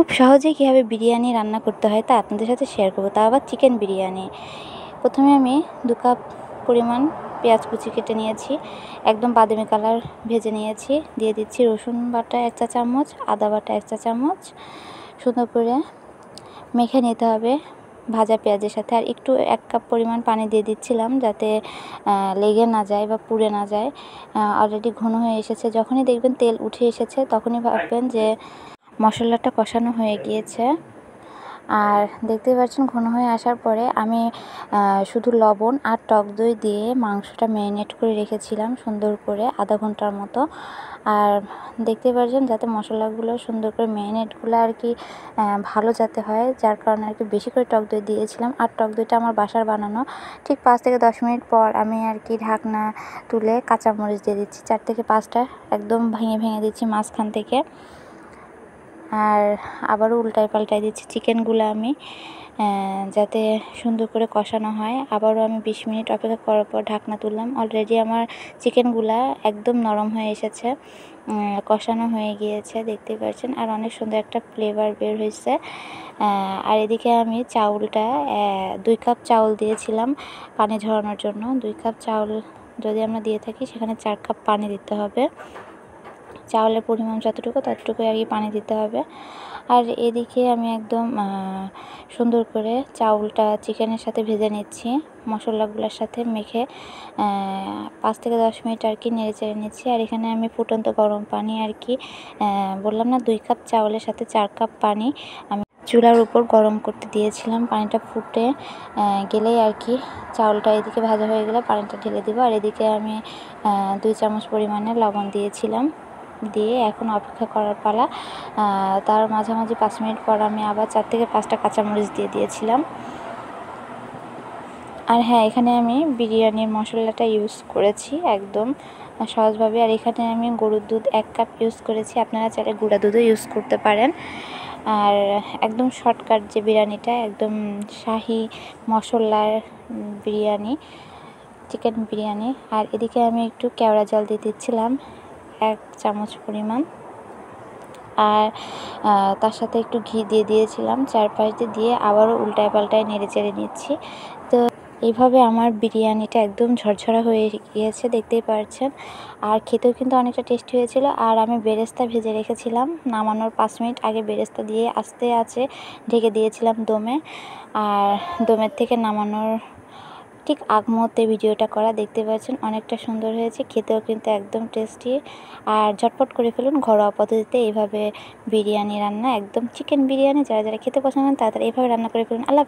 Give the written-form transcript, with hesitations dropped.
খুব সহজেই কীভাবে বিরিয়ানি রান্না করতে হয় তা আপনাদের সাথে শেয়ার করব, তাও আবার চিকেন বিরিয়ানি। প্রথমে আমি 2 কাপ পরিমাণ পেঁয়াজ কুচি কেটে নিয়েছি, একদম বাদামি কালার ভেজে নিয়েছি। দিয়ে দিচ্ছি রসুন বাটা 1 চা চামচ, আদা বাটা 1 চা চামচ। সুন্দর করে মেখে নিতে হবে ভাজা পেঁয়াজের সাথে। আর একটু 1 কাপ পরিমাণ পানি দিয়ে দিচ্ছিলাম যাতে লেগে না যায় বা পুড়ে না যায়। অলরেডি ঘন হয়ে এসেছে। যখনই দেখবেন তেল উঠে এসেছে তখনই ভাববেন যে মশলাটা কষানো হয়ে গিয়েছে। আর দেখতেই পাচ্ছেন ঘন হয়ে আসার পরে আমি শুধু লবণ আর টক দই দিয়ে মাংসটা ম্যারিনেট করে রেখেছিলাম সুন্দর করে আধা ঘন্টার মতো। আর দেখতেই পাচ্ছেন যাতে মশলাগুলো সুন্দর করে ম্যারিনেটগুলো আর কি ভালো যাতে হয়, যার কারণে আর কি বেশি করে টক দই দিয়েছিলাম। আর টক দইটা আমার বাসার বানানো। ঠিক 5 থেকে 10 মিনিট পর আমি আর কি ঢাকনা তুলে কাঁচামরিচ দিয়ে দিচ্ছি 4 থেকে 5টা, একদম ভেঙে ভেঙে দিচ্ছি মাঝখান থেকে। আর আবারও উল্টায় পাল্টায় দিচ্ছি চিকেনগুলো আমি যাতে সুন্দর করে কষানো হয়। আবারও আমি 20 মিনিট অপেক্ষা করার পর ঢাকনা তুললাম। অলরেডি আমার চিকেনগুলা একদম নরম হয়ে এসেছে, কষানো হয়ে গিয়েছে দেখতেই পাচ্ছেন। আর অনেক সুন্দর একটা ফ্লেভার বের হয়েছে। আর এদিকে আমি চাউলটা 2 কাপ চাউল দিয়েছিলাম পানি ঝরানোর জন্য। 2 কাপ চাউল যদি আমরা দিয়ে থাকি সেখানে 4 কাপ পানি দিতে হবে। চাউলের পরিমাণ যতটুকু ততটুকুই আর কি পানি দিতে হবে। আর এদিকে আমি একদম সুন্দর করে চাউলটা চিকেনের সাথে ভেজে নিচ্ছি, মশলাগুলোর সাথে মেখে 5 থেকে 10 মিনিট আর কি নেড়ে চেড়ে নিচ্ছি। আর এখানে আমি ফুটন্ত গরম পানি আর কি বললাম না 2 কাপ চাউলের সাথে 4 কাপ পানি আমি চুলার উপর গরম করতে দিয়েছিলাম। পানিটা ফুটে গেলেই আর কি চাউলটা এদিকে ভাজা হয়ে গেলে পানিটা ঢেলে দিব। আর এদিকে আমি 2 চামচ পরিমাণে লবণ দিয়েছিলাম, দিয়ে এখন অপেক্ষা করার পালা। তার মাঝামাঝি 5 মিনিট পর আমি আবার 4 থেকে 5টা কাঁচামরিচ দিয়ে দিয়েছিলাম। আর হ্যাঁ, এখানে আমি বিরিয়ানির মশলাটা ইউজ করেছি একদম সহজভাবে। আর এখানে আমি গরুর দুধ 1 কাপ ইউজ করেছি, আপনারা চাইলে গুঁড়া দুধও ইউজ করতে পারেন। আর একদম শর্টকাট যে বিরিয়ানিটা, একদম শাহি মশলার বিরিয়ানি, চিকেন বিরিয়ানি। আর এদিকে আমি একটু কেওড়া জল দিয়ে দিচ্ছিলাম 1 চামচ পরিমাণ। আর তার সাথে একটু ঘি দিয়ে দিয়েছিলাম চারপাশ দিয়ে আবারও উল্টায় পাল্টায় নেড়ে চেড়ে নিচ্ছি। তো এইভাবে আমার বিরিয়ানিটা একদম ঝরঝরা হয়ে গিয়েছে দেখতেই পাচ্ছেন। আর খেতেও কিন্তু অনেকটা টেস্টি হয়েছিল। আর আমি বেরেস্তা ভেজে রেখেছিলাম, নামানোর 5 মিনিট আগে বেরেস্তা দিয়ে আস্তে আঁচে ঢেকে দিয়েছিলাম দমে। আর দমের থেকে নামানোর ঠিক আগ মুহূর্তে ভিডিওটা করা, দেখতে পাচ্ছেন অনেকটা সুন্দর হয়েছে, খেতেও কিন্তু একদম টেস্টি। আর ঝটপট করে ফেলুন ঘরোয়া পদ্ধতিতে এইভাবে বিরিয়ানি রান্না, একদম চিকেন বিরিয়ানি। যারা যারা খেতে পছন্দ করেন তারা এইভাবে রান্না করে ফেলুন। আল্লাহ।